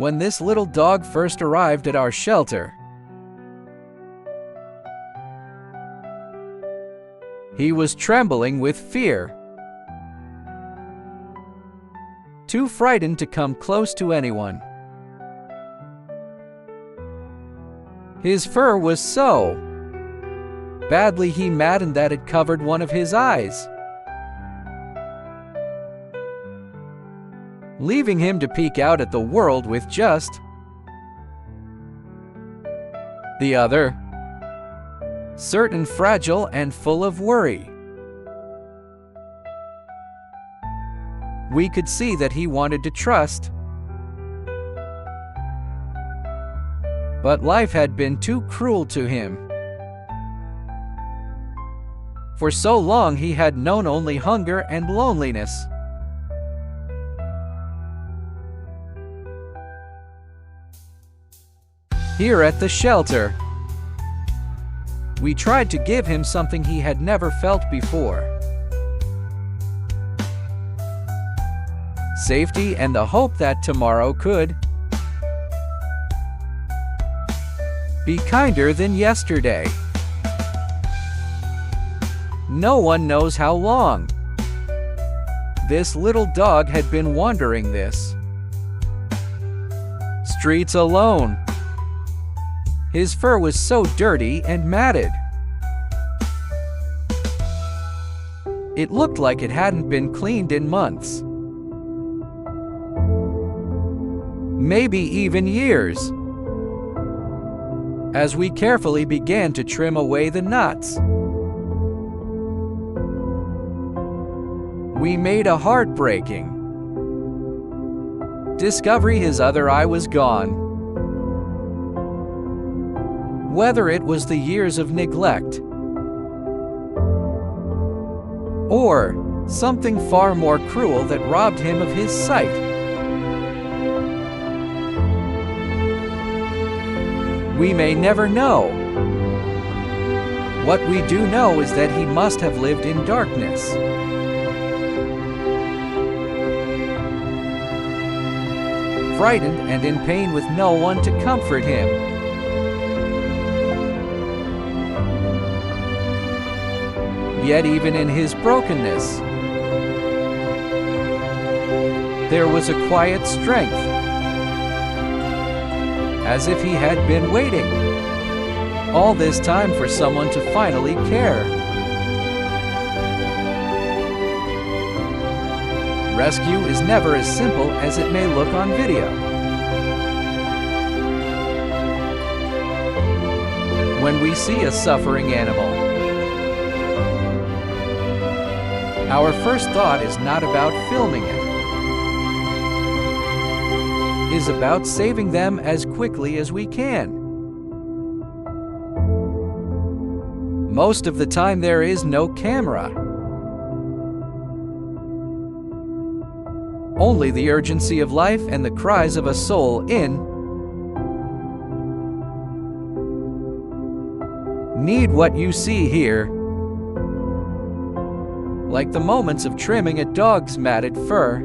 When this little dog first arrived at our shelter, he was trembling with fear, too frightened to come close to anyone. His fur was so badly matted that it covered one of his eyes, leaving him to peek out at the world with just the other, certain, fragile, and full of worry. We could see that he wanted to trust, but life had been too cruel to him. For so long he had known only hunger and loneliness. Here at the shelter, we tried to give him something he had never felt before: safety and the hope that tomorrow could be kinder than yesterday. No one knows how long this little dog had been wandering this streets alone. His fur was so dirty and matted, it looked like it hadn't been cleaned in months, maybe even years. As we carefully began to trim away the knots, we made a heartbreaking discovery: his other eye was gone. Whether it was the years of neglect or something far more cruel that robbed him of his sight, we may never know. What we do know is that he must have lived in darkness, frightened and in pain with no one to comfort him. Yet even in his brokenness, there was a quiet strength, as if he had been waiting all this time for someone to finally care. Rescue is never as simple as it may look on video. When we see a suffering animal, our first thought is not about filming it. It is about saving them as quickly as we can. Most of the time there is no camera. Only the urgency of life and the cries of a soul in need. What you see here, like the moments of trimming a dog's matted fur,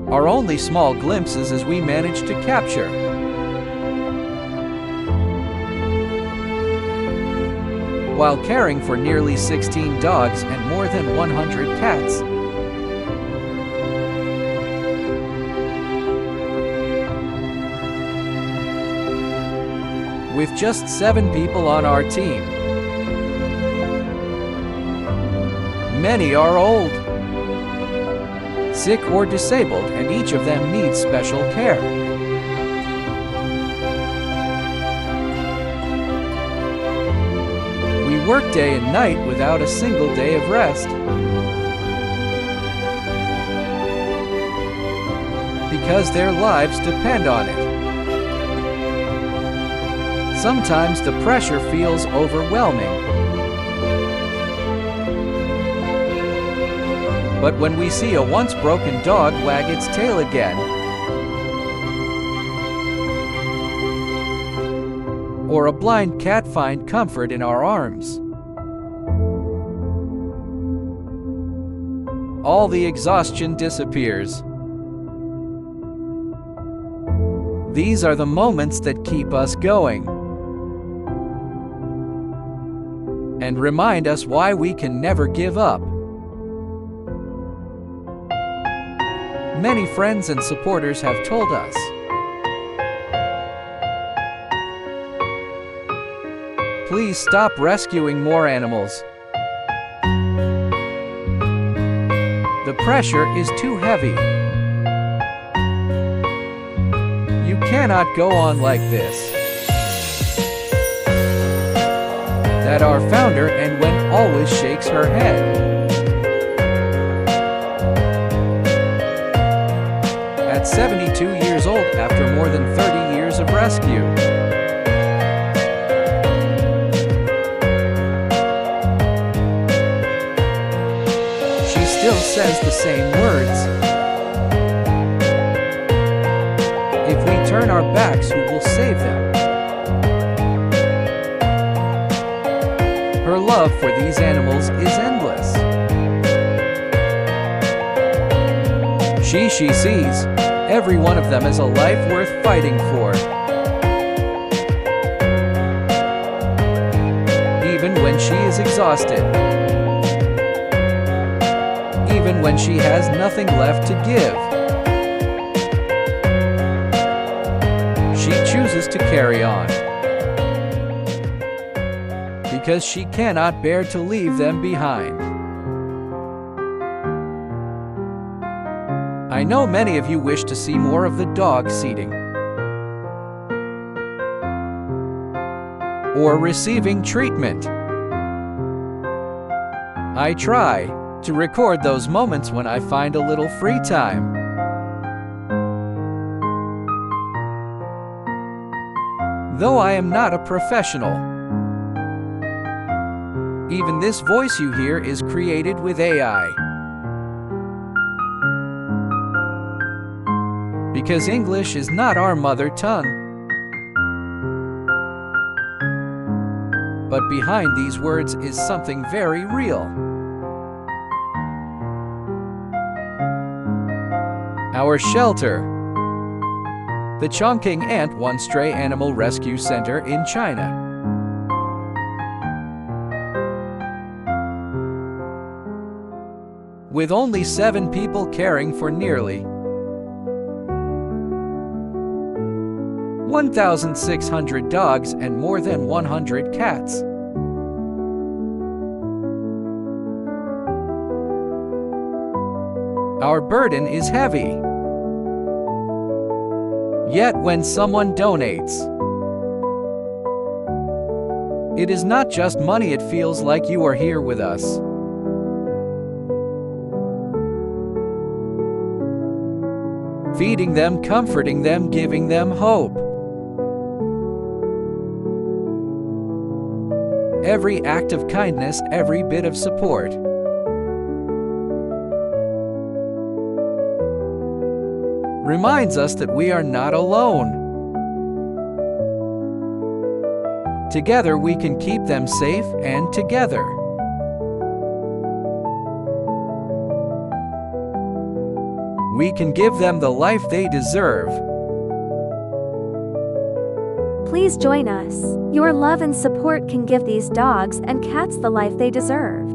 are only small glimpses as we manage to capture while caring for nearly 16 dogs and more than 100 cats. With just 7 people on our team. Many are old, sick or disabled, and each of them needs special care. We work day and night without a single day of rest, because their lives depend on it. Sometimes the pressure feels overwhelming. But when we see a once broken dog wag its tail again, or a blind cat find comfort in our arms, all the exhaustion disappears. These are the moments that keep us going and remind us why we can never give up. Many friends and supporters have told us, please stop rescuing more animals. The pressure is too heavy. You cannot go on like this. That our founder and Wen always shakes her head. At 72 years old, after more than 30 years of rescue, she still says the same words. If we turn our backs, who will save them? Her love for these animals is endless. She sees every one of them as a life worth fighting for. Even when she is exhausted. Even when she has nothing left to give. She chooses to carry on. Because she cannot bear to leave them behind. I know many of you wish to see more of the dog seating or receiving treatment. I try to record those moments when I find a little free time. Though I am not a professional, even this voice you hear is created with AI. Because English is not our mother tongue. But behind these words is something very real. Our shelter, the Chongqing Ant One Stray Animal Rescue Center in China. With only 7 people caring for nearly 1,600 dogs and more than 100 cats. Our burden is heavy. Yet when someone donates, it is not just money, it feels like you are here with us. Feeding them, comforting them, giving them hope. Every act of kindness, every bit of support. Reminds us that we are not alone. Together we can keep them safe and together. We can give them the life they deserve. Please join us. Your love and support can give these dogs and cats the life they deserve.